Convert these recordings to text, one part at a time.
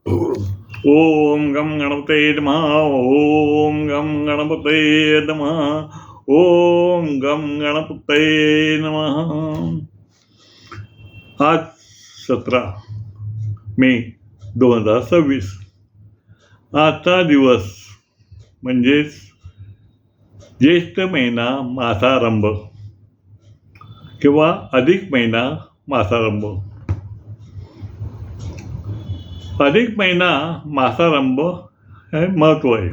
ओम गम गणपते नमः. ओम गम गणपते नमः. ओम गम गणपते नमः. आज 17 मे 2026. आजचा दिवस म्हणजेच ज्येष्ठ महिना मासारंभ किंवा अधिक महिना मासारंभ. अधिक महिना मासारंभ हे महत्त्व आहे.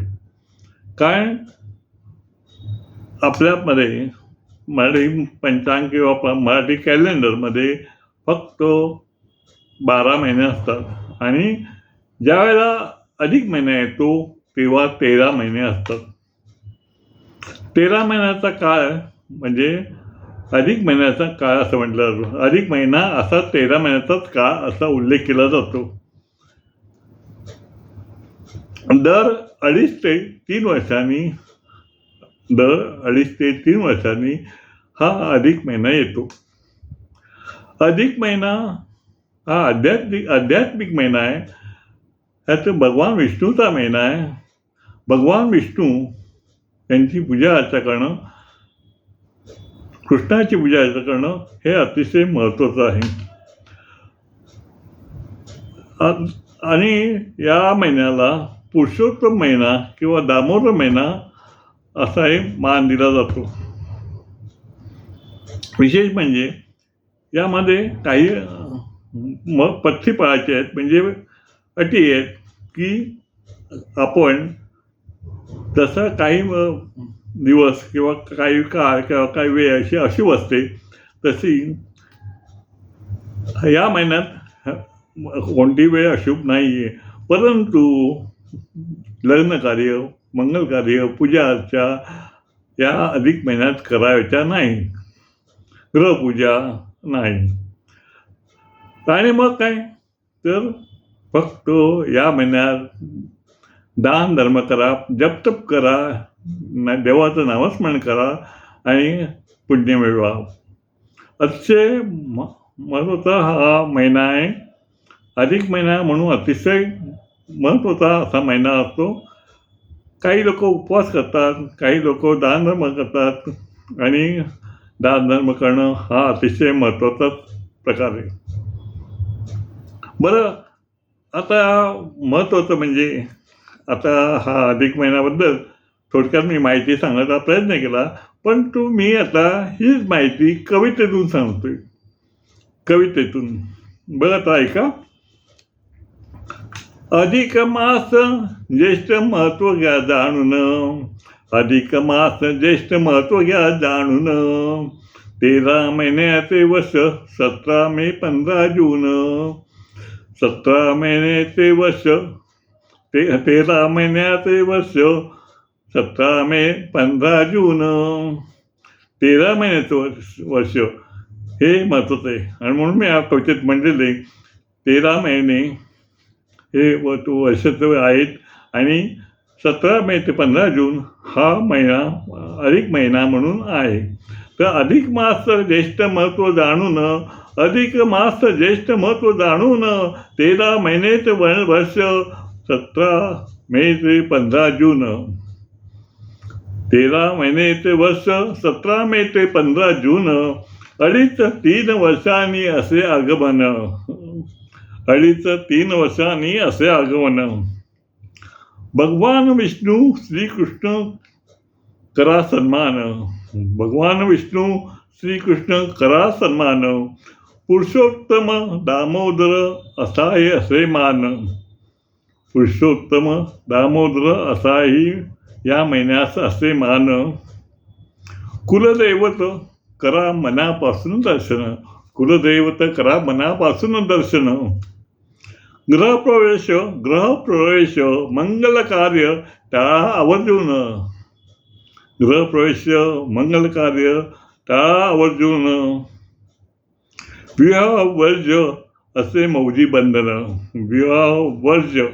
काय आपल्यामध्ये मराठी पंचांग किंवा मराठी कॅलेंडरमध्ये फक्त 12 महिने असतात आणि ज्यावेळेला अधिक महिना येतो तेव्हा 13 महिने असतात. 13 महिन्याचा काळ म्हणजे अधिक महिन्याचा काळ असं म्हटलं जातं. अधिक महिना असा 13 महिन्याचाच काळ असा उल्लेख केला जातो. दर 2.5 ते 3 वर्षांनी हा अधिक महिना येतो. अधिक महिना हा आध्यात्मिक महिना आहे. याचं भगवान विष्णूचा महिना आहे. भगवान विष्णू यांची पूजा अर्चा करणं, कृष्णाची पूजा अर्चा करणं हे अतिशय महत्त्वाचं आहे. आणि या महिन्याला पुरुषोत्तम महिना किंवा दामोदर महिना असाही मान दिला जातो. विशेष म्हणजे यामध्ये काही पथ्य पाळायचे आहेत. म्हणजे अटी आहेत की आपण जसं काही दिवस किंवा काही काळ किंवा काही वेळ अशी अशुभ असते तशी या महिन्यात कोणती वेळ अशुभ नाही आहे. परंतु लग्न कार्य, मंगल कार्य, पूजा अर्चा या अधिक महिन्यात करायच्या नाही. ग्रहपूजा नाही. आणि मग काय तर फक्त या महिन्यात दान धर्म करा, जपतप करा, देवाचं नामस्मरण करा आणि पुण्य मिळवा. अतिशय महत्त्वाचा हा महिना आहे. अधिक महिना म्हणून अतिशय महत्त्वाचा असा महिना असतो. काही लोक उपवास करतात, काही लोक दानधर्म करतात आणि दानधर्म करणं हा अतिशय महत्त्वाचा प्रकार आहे. बरं, आता महत्त्वाचं म्हणजे आता हा अधिक महिन्याबद्दल थोडक्यात मी माहिती सांगण्याचा प्रयत्न केला, परंतु मी आता हीच माहिती कवितेतून सांगतोय. कवितेतून बघा आता ऐका. अधिक मास ज्येष्ठ महत्व घ्या जाणून, अधिक मास ज्येष्ठ महत्व घ्या जाणून, 13 महिन्याचे वर्ष 17 मे 15 जून, 17 महिन्याचे वर्ष 13 महिन्याचे वर्ष 17 मे 15 जून. 13 महिन्याचं वर्ष हे महत्त्वाचं आहे. आणि म्हणून मी या कवितेत म्हणलेले 13 महिने हे वर्षाचे आहेत आणि 17 मे ते 15 जून हा महिना अधिक महिना म्हणून आहे. तर अधिक मास ज्येष्ठ महत्त्व जाणून, अधिक मास ज्येष्ठ महत्त्व जाणून, 13 महिनेचे वर्ष 17 मे ते 15 जून. 13 महिनेचे वर्ष 17 मे ते 15 जून. 2.5-3 वर्षांनी असे आगमन, 2.5-3 वर्षांनी असे आगमन. भगवान विष्णू श्रीकृष्ण करा सन्मान, भगवान विष्णू श्रीकृष्ण करा सन्मान, पुरुषोत्तम दामोदर असाही असे मान, पुरुषोत्तम दामोदर असाही या महिन्यास असे मान. कुलदैवत करा मनापासून दर्शन, कुलदैवत करा मनापासून दर्शन. ग्रहप्रवेश मंगल कार्य टाळा आवर्जून, गृहप्रवेश मंगल कार्य टाळा आवर्जून. विवाह वर्ज्य असे मौजी बंधन, विवाह वर्ज्य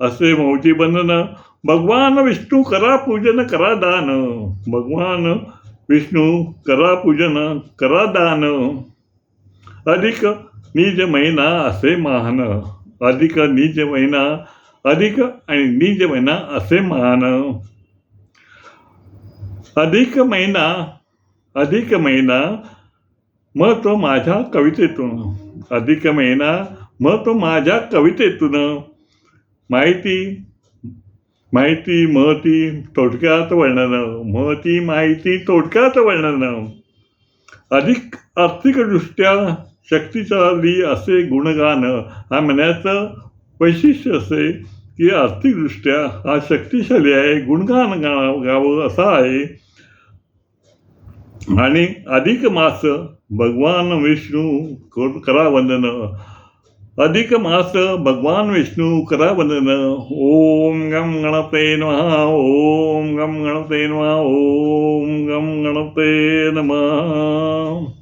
असे मौजी बंधन. भगवान विष्णू करा पूजन करा दान, भगवान विष्णू करा पूजन करा दान. अधिक निज महिना असे महान, अधिक नीच महिना, अधिक आणि नीच महिना असे मान. अधिक महिना मग तो माझ्या कवितेतून, अधिक महिना मग तो माझ्या कवितेतून माहिती महती थोडक्यात वर्णन, माहिती थोडक्यात वर्णन. अधिक आर्थिकदृष्ट्या शक्तिशाली असे गुणगान हा म्हणण्याचं वैशिष्ट्य असे की आर्थिकदृष्ट्या हा शक्तिशाली आहे, गुणगान गावं असा आहे. आणि अधिक मास भगवान विष्णू करा वंदन, अधिक मास भगवान विष्णू करा वंदन. ओम गम गणपते नमः, ओम गम गणपते नमः, ओम गम गणपते नमः.